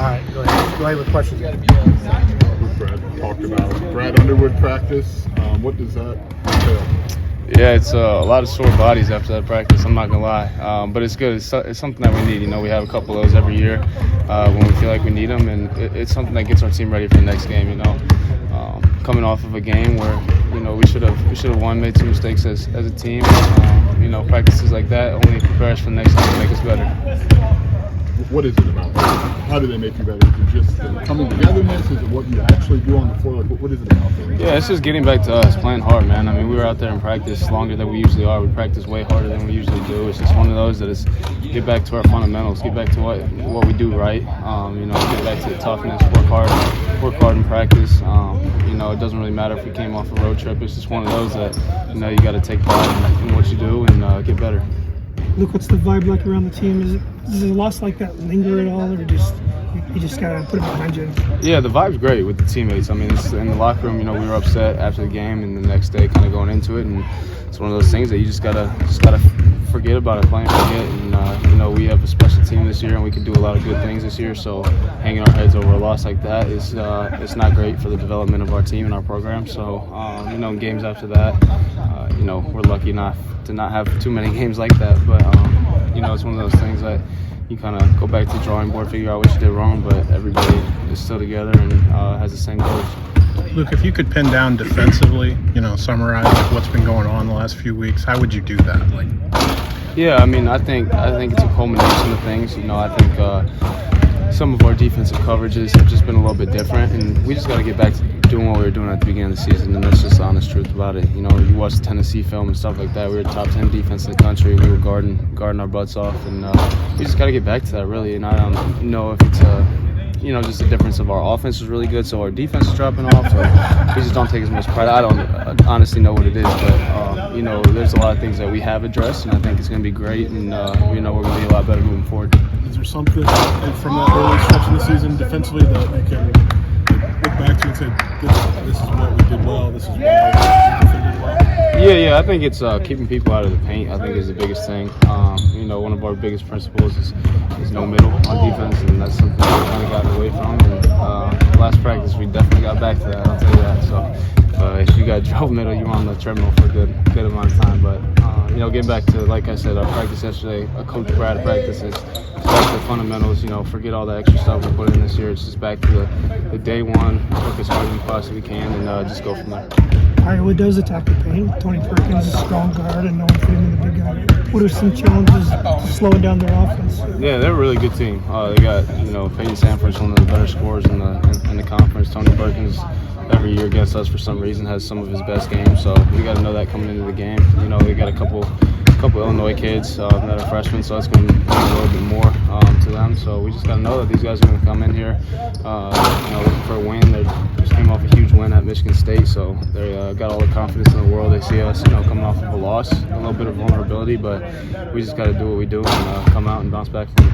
right, go ahead with questions. What Brad talked about. Brad Underwood practice. What does that entail? Yeah, it's a lot of sore bodies after that practice, I'm not going to lie. But it's good. It's something that we need. You know, we have a couple of those every year when we feel like we need them, and it's something that gets our team ready for the next game, you know. Coming off of a game where, you know, we should have won, made some mistakes as a team. You know, practices like that only prepare us for the next game to make us better. What is it about them? How do they make you better? Is it just the coming togetherness? Is it what you actually do on the floor? Like, what is it about them? Yeah, it's just getting back to us, playing hard, man. I mean, we were out there in practice longer than we usually are. We practice way harder than we usually do. It's just one of those that is get back to our fundamentals, get back to what we do right. You know, get back to the toughness, work hard in practice. You know, it doesn't really matter if we came off a road trip. It's just one of those that, you know, you got to take pride in what you do and get better. Luke, what's the vibe like around the team? Does a loss like that linger at all, or you just gotta put it behind you? Yeah, the vibe's great with the teammates. I mean, it's in the locker room. You know, we were upset after the game, and the next day, kind of going into it, and it's one of those things that you just gotta forget about it, play and forget. And you know, we have a special team this year, and we can do a lot of good things this year. So, hanging our heads over a loss like that is it's not great for the development of our team and our program. So, you know, in games after that, you know, we're lucky enough to not have too many games like that. But you know, it's one of those things that you kind of go back to the drawing board, figure out what you did wrong, but everybody is still together and has the same goals. Luke, if you could pin down defensively, you know, summarize like what's been going on the last few weeks, how would you do that? Like, yeah, I mean, I think it's a culmination of things. You know, I think some of our defensive coverages have just been a little bit different, and we just got to get back to doing what we were doing at the beginning of the season, and that's just the honest truth about it. You know, you watch the Tennessee film and stuff like that. We were top 10 defense in the country. We were guarding our butts off, and we just got to get back to that, really. And I don't know if it's you know, just the difference of our offense is really good, so our defense is dropping off, or we just don't take as much pride. I don't honestly know what it is, but, you know, there's a lot of things that we have addressed, and I think it's going to be great, and, you know, we're going to be a lot better moving forward. Is there something from that early stretch of the season defensively that you can look back to and say, this is what we did well, this is what we defended well? Yeah, I think it's keeping people out of the paint, I think, is the biggest thing. You know, one of our biggest principles is no middle on defense, and that's something that we kind of gotten away from. And last practice, we definitely got back to that, I'll tell you that. So if you got drove middle, you were on the treadmill for a good amount of time. But, you know, getting back to, like I said, our practice yesterday, Coach Brad practices, back to the fundamentals, you know, forget all the extra stuff we put in this year. It's just back to the day one, work as hard as we possibly can, and just go from there. Iowa does attack the paint. Tony Perkins is a strong guard, and no one fitting in the big guy. What are some challenges to slowing down their offense? Yeah, they're a really good team. They got, you know, Peyton Sanford's one of the better scorers in the conference. Tony Perkins, every year against us for some reason, has some of his best games. So we got to know that coming into the game. You know, we got a couple Illinois kids that are freshmen, so it's going to be a little bit more to them. So we just got to know that these guys are going to come in here, you know, looking for a win. They just came off a huge win at Michigan State, so they got all the confidence in the world. They see us, you know, coming off of a loss, a little bit of vulnerability, but we just got to do what we do and come out and bounce back from it.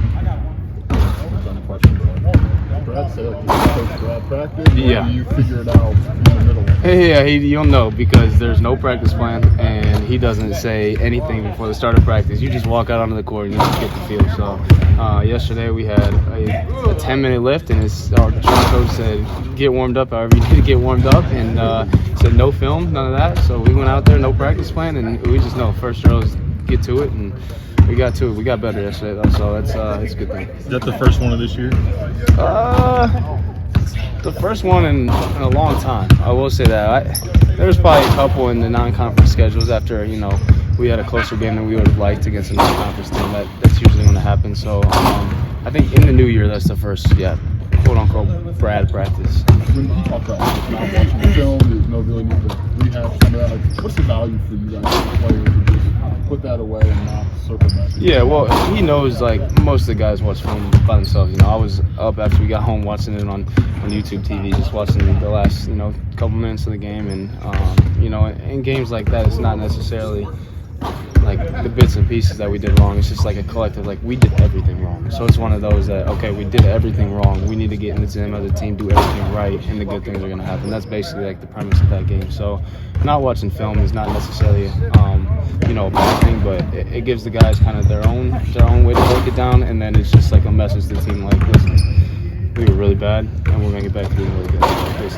Brad said you coach Brad practice, yeah. Or you figure it out in the middle? Yeah, you'll know because there's no practice plan and he doesn't say anything before the start of practice. You just walk out onto the court and you just get the feel. So yesterday we had a 10-minute lift and our coach said, get warmed up however you need to get warmed up, and said no film, none of that. So we went out there, no practice plan, and we just know first drills, get to it, and we got to it. We got better yesterday though, so it's a good thing. Is that the first one of this year? The first one in a long time. I will say that. There was probably a couple in the non-conference schedules after, you know, we had a closer game than we would have liked against a non-conference team. That's usually going to happen. So I think in the new year, that's the first, quote-unquote, Brad practice. When you talk about not watching the film, there's no really need to rehash some of that. Like, what's the value for you guys as players to just put that away and not circle back? Yeah, well, he knows, like, most of the guys watch film by themselves. You know, I was up after we got home watching it on YouTube TV, just watching the last, you know, couple minutes of the game. And, you know, in games like that, it's not necessarily like the bits and pieces that we did wrong. It's just like a collective, like we did everything wrong. So it's one of those that, okay, we did everything wrong. We need to get in the gym as a team, do everything right, and the good things are going to happen. That's basically like the premise of that game. So not watching film is not necessarily, you know, a bad thing, but it gives the guys kind of their own way to break it down, and then it's just like a message to the team, like, listen, we really bad, and we're going to get back to being really good.